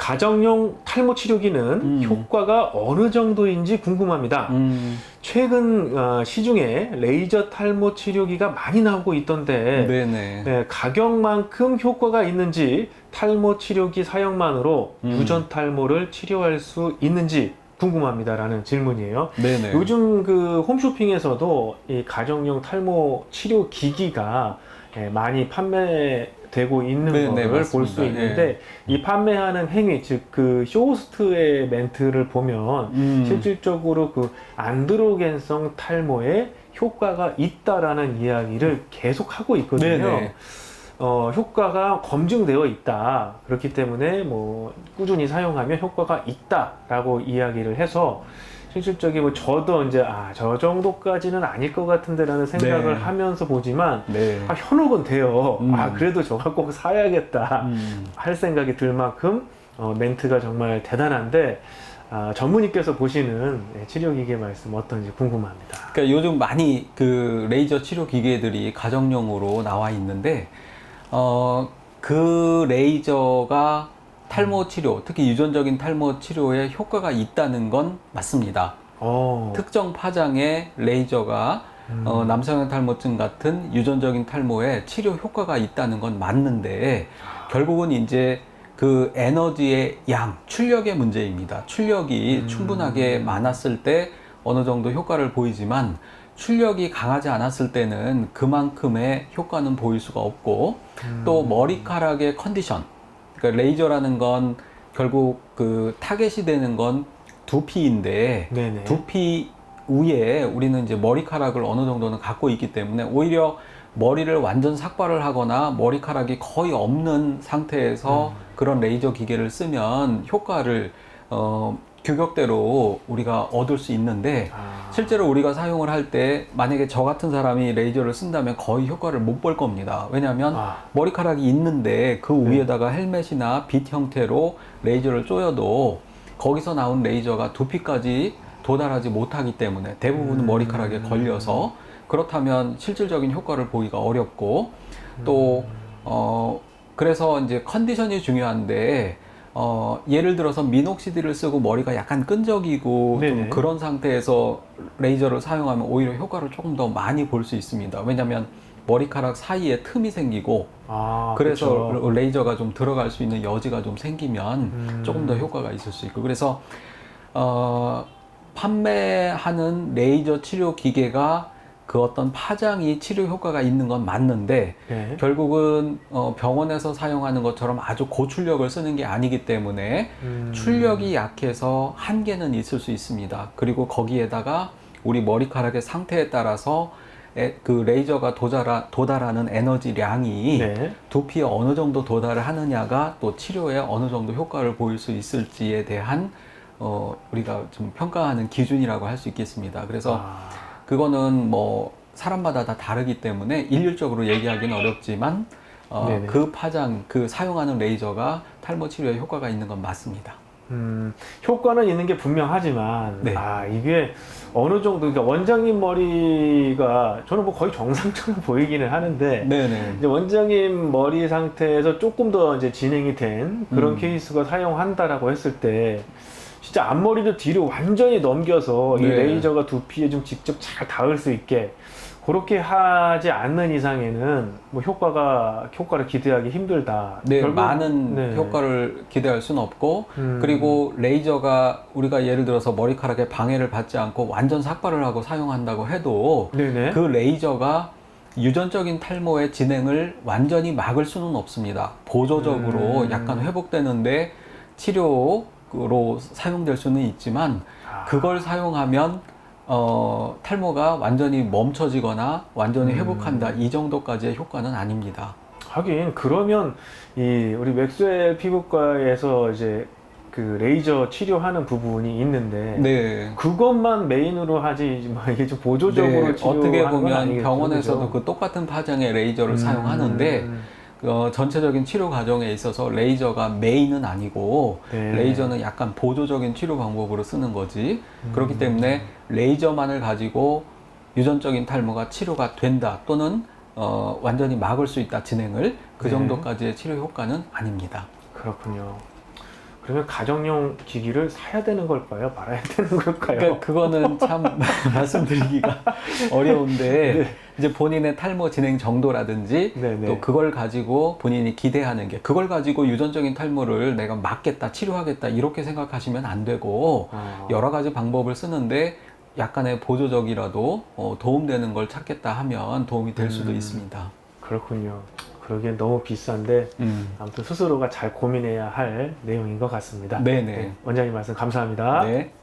가정용 탈모 치료기는 효과가 어느 정도인지 궁금합니다. 최근 시중에 레이저 탈모 치료기가 많이 나오고 있던데 네네. 네, 가격만큼 효과가 있는지 탈모 치료기 사용만으로 유전 탈모를 치료할 수 있는지 궁금합니다라는 질문이에요. 네네. 요즘 그 홈쇼핑에서도 이 가정용 탈모 치료 기기가 많이 판매되고 있는 네네, 거를 볼 수 맞습니다. 있는데 이 판매하는 행위, 즉 그 쇼호스트의 멘트를 보면 실질적으로 그 안드로겐성 탈모에 효과가 있다라는 이야기를 계속 하고 있거든요. 네네. 효과가 검증되어 있다. 그렇기 때문에 뭐 꾸준히 사용하면 효과가 있다라고 이야기를 해서 실질적으로 뭐 저도 이제 저 정도까지는 아닐 것 같은데라는 생각을 네. 하면서 보지만 네. 현혹은 돼요. 그래도 저거 꼭 사야겠다 할 생각이 들 만큼 멘트가 정말 대단한데 전문의께서 보시는 치료기계 말씀 어떤지 궁금합니다. 그러니까 요즘 많이 그 레이저 치료 기계들이 가정용으로 나와 있는데, 그 레이저가 탈모 치료, 특히 유전적인 탈모 치료에 효과가 있다는 건 맞습니다. 특정 파장의 레이저가 남성형 탈모증 같은 유전적인 탈모에 치료 효과가 있다는 건 맞는데, 결국은 이제 그 에너지의 양, 출력의 문제입니다. 출력이 충분하게 많았을 때 어느 정도 효과를 보이지만, 출력이 강하지 않았을 때는 그만큼의 효과는 보일 수가 없고, 또 머리카락의 컨디션, 그러니까 레이저라는 건 결국 그 타겟이 되는 건 두피인데, 네네. 두피 위에 우리는 이제 머리카락을 어느 정도는 갖고 있기 때문에 오히려 머리를 완전 삭발을 하거나 머리카락이 거의 없는 상태에서 그런 레이저 기계를 쓰면 효과를 규격대로 우리가 얻을 수 있는데, 실제로 우리가 사용을 할 때 만약에 저 같은 사람이 레이저를 쓴다면 거의 효과를 못 볼 겁니다. 왜냐하면 머리카락이 있는데 그 위에다가 헬멧이나 빗 형태로 레이저를 쪼여도 거기서 나온 레이저가 두피까지 도달하지 못하기 때문에 대부분은 머리카락에 걸려서, 그렇다면 실질적인 효과를 보기가 어렵고, 또 그래서 이제 컨디션이 중요한데, 예를 들어서 미녹시딜을 쓰고 머리가 약간 끈적이고 좀 네네. 그런 상태에서 레이저를 사용하면 오히려 효과를 조금 더 많이 볼 수 있습니다. 왜냐하면 머리카락 사이에 틈이 생기고, 그래서 그쵸. 레이저가 좀 들어갈 수 있는 여지가 좀 생기면 조금 더 효과가 있을 수 있고, 그래서 판매하는 레이저 치료 기계가 그 어떤 파장이 치료 효과가 있는 건 맞는데, 네. 결국은 병원에서 사용하는 것처럼 아주 고출력을 쓰는 게 아니기 때문에 출력이 약해서 한계는 있을 수 있습니다. 그리고 거기에다가 우리 머리카락의 상태에 따라서 그 레이저가 도달하는 에너지량이 네. 두피에 어느 정도 도달을 하느냐가 또 치료에 어느 정도 효과를 보일 수 있을지에 대한 우리가 좀 평가하는 기준이라고 할 수 있겠습니다. 그래서 그거는 뭐 사람마다 다 다르기 때문에 일률적으로 얘기하기는 어렵지만, 그 파장, 그 사용하는 레이저가 탈모 치료에 효과가 있는 건 맞습니다. 효과는 있는 게 분명하지만 네. 이게 어느 정도, 그러니까 원장님 머리가 저는 뭐 거의 정상처럼 보이기는 하는데, 네네. 이제 원장님 머리 상태에서 조금 더 이제 진행이 된 그런 케이스가 사용한다라고 했을 때 진짜 앞머리를 뒤로 완전히 넘겨서 이 네. 레이저가 두피에 좀 직접 잘 닿을 수 있게 그렇게 하지 않는 이상에는 뭐 효과를 기대하기 힘들다. 네, 결국, 많은 효과를 기대할 수는 없고, 그리고 레이저가 우리가 예를 들어서 머리카락에 방해를 받지 않고 완전 삭발을 하고 사용한다고 해도 네네. 그 레이저가 유전적인 탈모의 진행을 완전히 막을 수는 없습니다. 보조적으로 약간 회복되는데 치료로 사용될 수는 있지만, 그걸 사용하면 탈모가 완전히 멈춰지거나 완전히 회복한다, 이 정도까지의 효과는 아닙니다. 하긴 그러면 우리 맥스웰 피부과에서 이제 그 레이저 치료하는 부분이 있는데 네. 그것만 메인으로 하지 뭐 이게 좀 보조적으로 네, 치료하는 어떻게 건 보면 아니겠죠, 병원에서도 그죠? 그 똑같은 파장의 레이저를 사용하는데, 전체적인 치료 과정에 있어서 레이저가 메인은 아니고, 네. 레이저는 약간 보조적인 치료 방법으로 쓰는 거지. 그렇기 때문에 레이저만을 가지고 유전적인 탈모가 치료가 된다, 또는 완전히 막을 수 있다, 진행을, 그 네. 정도까지의 치료 효과는 아닙니다. 그렇군요. 그러면 가정용 기기를 사야 되는 걸까요? 말아야 되는 걸까요? 그러니까 그거는 참 말씀드리기가 어려운데 네. 이제 본인의 탈모 진행 정도라든지 네네. 또 그걸 가지고 본인이 기대하는 게 그걸 가지고 유전적인 탈모를 내가 막겠다, 치료하겠다 이렇게 생각하시면 안 되고 여러 가지 방법을 쓰는데 약간의 보조적이라도 도움되는 걸 찾겠다 하면 도움이 될 수도 있습니다. 그렇군요. 그러기엔 너무 비싼데 아무튼 스스로가 잘 고민해야 할 내용인 것 같습니다. 네네. 원장님 말씀 감사합니다. 네.